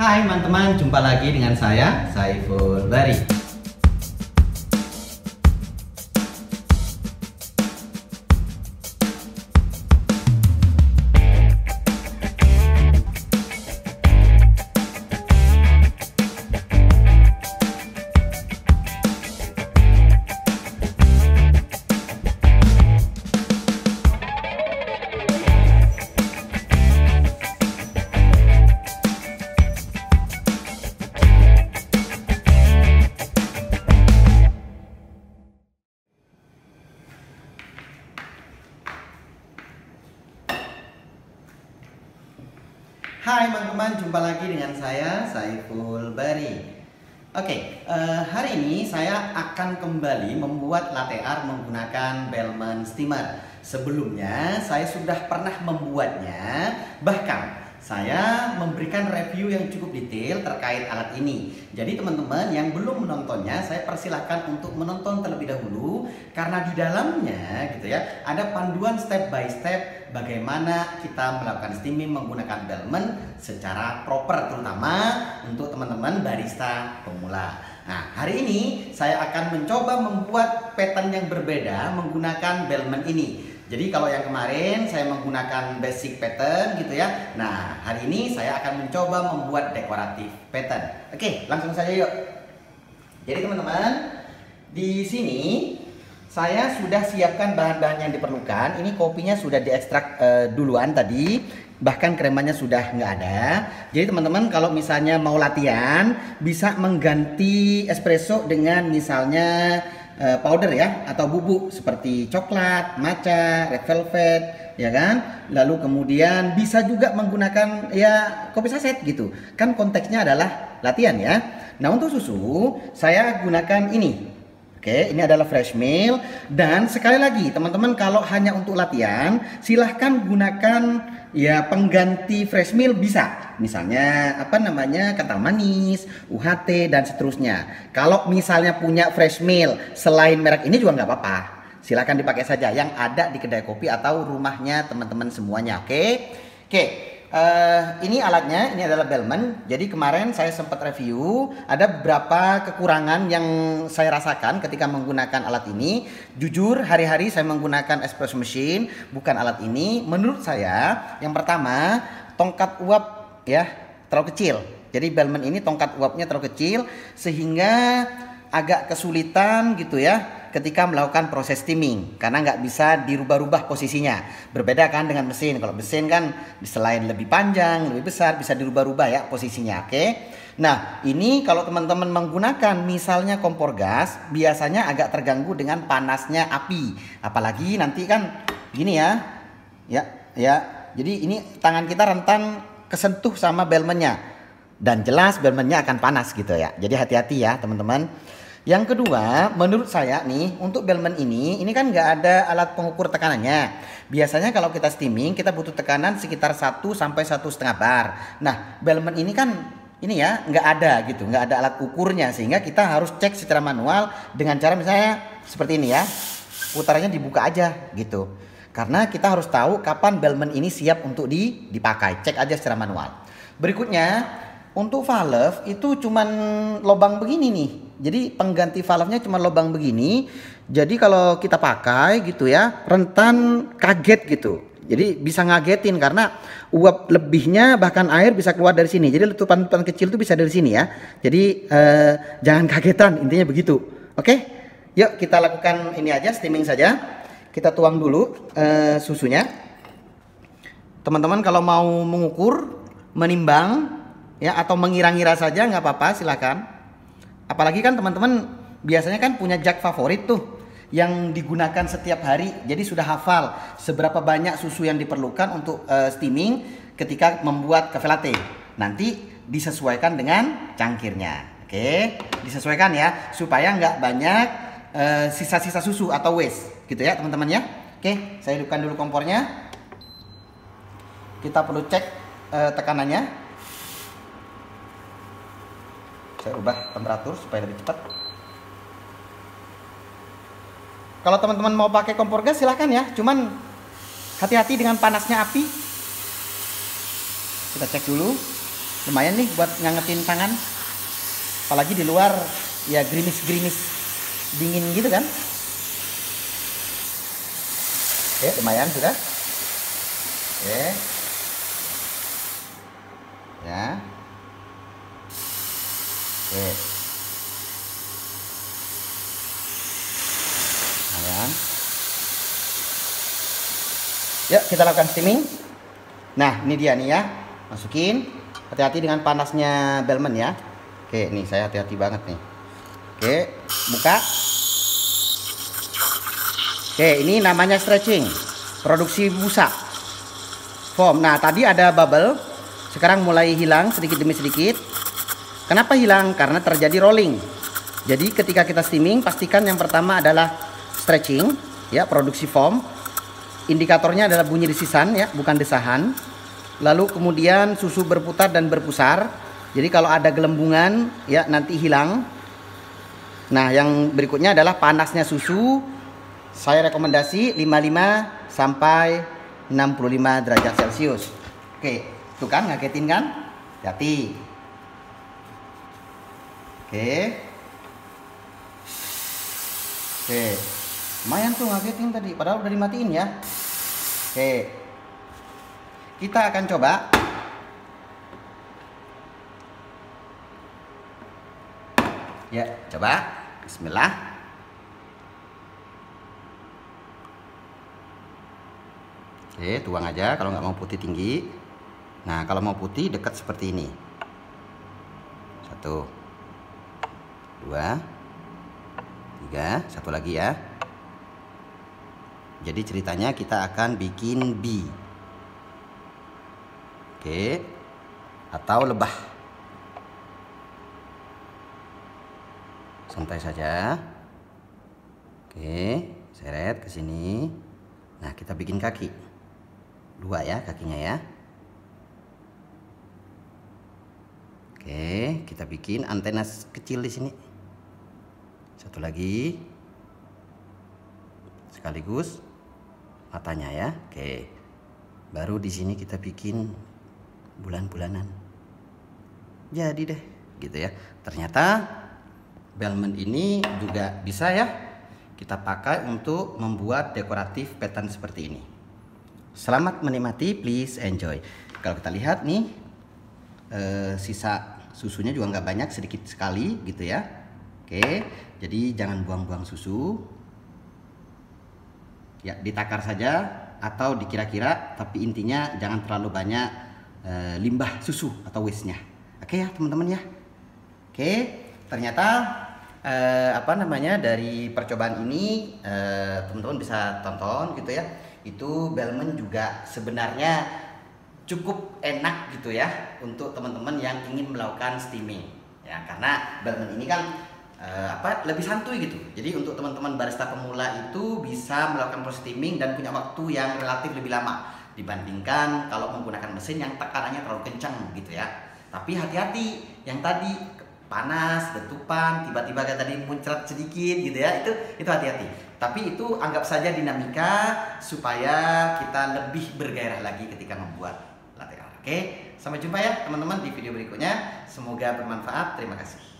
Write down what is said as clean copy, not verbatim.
Hai teman-teman, jumpa lagi dengan saya, Saiful Bari. Hai teman-teman, jumpa lagi dengan saya, Saiful Bari. Hari ini saya akan kembali membuat latte art menggunakan Bellman steamer. Sebelumnya saya sudah pernah membuatnya, bahkan saya memberikan review yang cukup detail terkait alat ini. Jadi teman-teman yang belum menontonnya, saya persilahkan untuk menonton terlebih dahulu, karena di dalamnya gitu ya, ada panduan step by step bagaimana kita melakukan steaming menggunakan Bellman secara proper, terutama untuk teman-teman barista pemula. Nah, hari ini saya akan mencoba membuat pattern yang berbeda menggunakan Bellman ini. Jadi kalau yang kemarin saya menggunakan basic pattern gitu ya. Nah, hari ini saya akan mencoba membuat dekoratif pattern. Oke, langsung saja yuk. Jadi teman-teman, di sini saya sudah siapkan bahan-bahan yang diperlukan. Ini kopinya sudah diekstrak duluan tadi. Bahkan kremanya sudah nggak ada. Jadi teman-teman kalau misalnya mau latihan, bisa mengganti espresso dengan misalnya powder ya, atau bubuk seperti coklat, matcha, red velvet, ya kan. Lalu kemudian bisa juga menggunakan ya kopi saset gitu. Kan konteksnya adalah latihan ya. Nah, untuk susu saya gunakan ini. Oke, ini adalah fresh milk. Dan sekali lagi teman-teman, kalau hanya untuk latihan silahkan gunakan ya pengganti fresh milk bisa. Misalnya apa namanya, kental manis, UHT dan seterusnya. Kalau misalnya punya fresh milk selain merek ini juga nggak apa-apa. Silahkan dipakai saja yang ada di kedai kopi atau rumahnya teman-teman semuanya. Oke. Ini alatnya, ini adalah Bellman. Jadi kemarin saya sempat review, ada beberapa kekurangan yang saya rasakan ketika menggunakan alat ini. Jujur hari-hari saya menggunakan espresso machine, bukan alat ini. Menurut saya yang pertama, tongkat uap ya terlalu kecil. Jadi Bellman ini tongkat uapnya terlalu kecil sehingga agak kesulitan gitu ya ketika melakukan proses steaming, karena nggak bisa dirubah-rubah posisinya. Berbeda kan dengan mesin. Kalau mesin kan selain lebih panjang, lebih besar, bisa dirubah-rubah ya posisinya. Oke. Nah, ini kalau teman-teman menggunakan misalnya kompor gas, biasanya agak terganggu dengan panasnya api. Apalagi nanti kan gini ya. Jadi ini tangan kita rentan kesentuh sama Bellman-nya. Dan jelas Bellman-nya akan panas gitu ya. Jadi hati-hati ya teman-teman. Yang kedua, menurut saya nih, untuk Bellman ini kan nggak ada alat pengukur tekanannya. Biasanya kalau kita steaming, kita butuh tekanan sekitar 1 sampai 1,5 bar. Nah, Bellman ini kan ini ya nggak ada gitu, nggak ada alat ukurnya, sehingga kita harus cek secara manual dengan cara misalnya seperti ini ya, putarannya dibuka aja gitu. Karena kita harus tahu kapan Bellman ini siap untuk dipakai, cek aja secara manual. Berikutnya, untuk valve itu cuman lubang begini nih. Jadi pengganti valve-nya cuma lubang begini. Jadi kalau kita pakai gitu ya, rentan kaget gitu. Jadi bisa ngagetin karena uap lebihnya bahkan air bisa keluar dari sini. Jadi letupan-letupan kecil itu bisa dari sini ya. Jadi jangan kagetan, intinya begitu. Oke? Yuk kita lakukan ini aja, steaming saja. Kita tuang dulu susunya. Teman-teman kalau mau mengukur, menimbang ya atau mengira-ngira saja nggak apa-apa, silakan. Apalagi kan teman-teman biasanya kan punya jug favorit tuh yang digunakan setiap hari, jadi sudah hafal seberapa banyak susu yang diperlukan untuk steaming ketika membuat cafe latte. Nanti disesuaikan dengan cangkirnya. Oke, disesuaikan ya supaya nggak banyak sisa-sisa susu atau waste gitu ya teman-teman ya. Oke, saya hidupkan dulu kompornya. Kita perlu cek tekanannya. Saya ubah temperatur supaya lebih cepat. Kalau teman-teman mau pakai kompor gas silahkan ya, cuman hati-hati dengan panasnya api. Kita cek dulu. lumayan nih buat ngangetin tangan. Apalagi di luar ya gerimis-gerimis dingin gitu kan. Oke, lumayan sudah. Oke. Ya. Oke. Lumayan. Yuk kita lakukan steaming. Nah ini dia nih ya, masukin. Hati-hati dengan panasnya Bellman ya. Oke nih saya hati-hati banget nih. Oke buka. Oke ini namanya stretching, produksi busa foam. Nah tadi ada bubble, sekarang mulai hilang sedikit demi sedikit. Kenapa hilang? Karena terjadi rolling. Jadi ketika kita steaming pastikan yang pertama adalah stretching ya, produksi foam. Indikatornya adalah bunyi desisan ya, bukan desahan. Lalu kemudian susu berputar dan berpusar. Jadi kalau ada gelembungan ya nanti hilang. Nah, yang berikutnya adalah panasnya susu. Saya rekomendasi 55 sampai 65 derajat Celcius. Oke, tuh kan ngagetin kan? Hati. Oke. Oke. Lumayan tuh ngagetin tadi, padahal udah dimatiin ya. Oke. Kita akan coba. Ya, coba. Bismillah. Oke, tuang aja kalau nggak mau putih tinggi. Nah, kalau mau putih dekat seperti ini. 1, 2, 3, satu lagi ya. Jadi ceritanya kita akan bikin B. Oke. Atau lebah. Santai saja. Oke, seret ke sini. Nah, kita bikin kaki. 2 ya kakinya ya. Oke, kita bikin antena kecil di sini. Satu lagi. Sekaligus matanya ya. Oke. Baru di sini kita bikin bulan-bulanan. Jadi deh, gitu ya. Ternyata Bellman ini juga bisa ya kita pakai untuk membuat dekoratif pattern seperti ini. Selamat menikmati, please enjoy. Kalau kita lihat nih, sisa susunya juga nggak banyak, sedikit sekali gitu ya. Oke, jadi jangan buang-buang susu. Ya, ditakar saja atau dikira-kira, tapi intinya jangan terlalu banyak limbah susu atau waste-nya. Oke ya teman-teman ya. Oke, ternyata dari percobaan ini teman-teman bisa tonton gitu ya. Itu Bellman juga sebenarnya cukup enak gitu ya untuk teman-teman yang ingin melakukan steaming. Ya, karena Bellman ini kan lebih santuy gitu. Jadi untuk teman-teman barista pemula itu bisa melakukan proses steaming dan punya waktu yang relatif lebih lama dibandingkan kalau menggunakan mesin yang tekanannya terlalu kencang gitu ya. Tapi hati-hati yang tadi panas, letupan, tiba-tiba kayak tadi muncrat sedikit gitu ya. Itu hati-hati. Tapi itu anggap saja dinamika supaya kita lebih bergairah lagi ketika membuat latte art. Oke, sampai jumpa ya teman-teman di video berikutnya. Semoga bermanfaat. Terima kasih.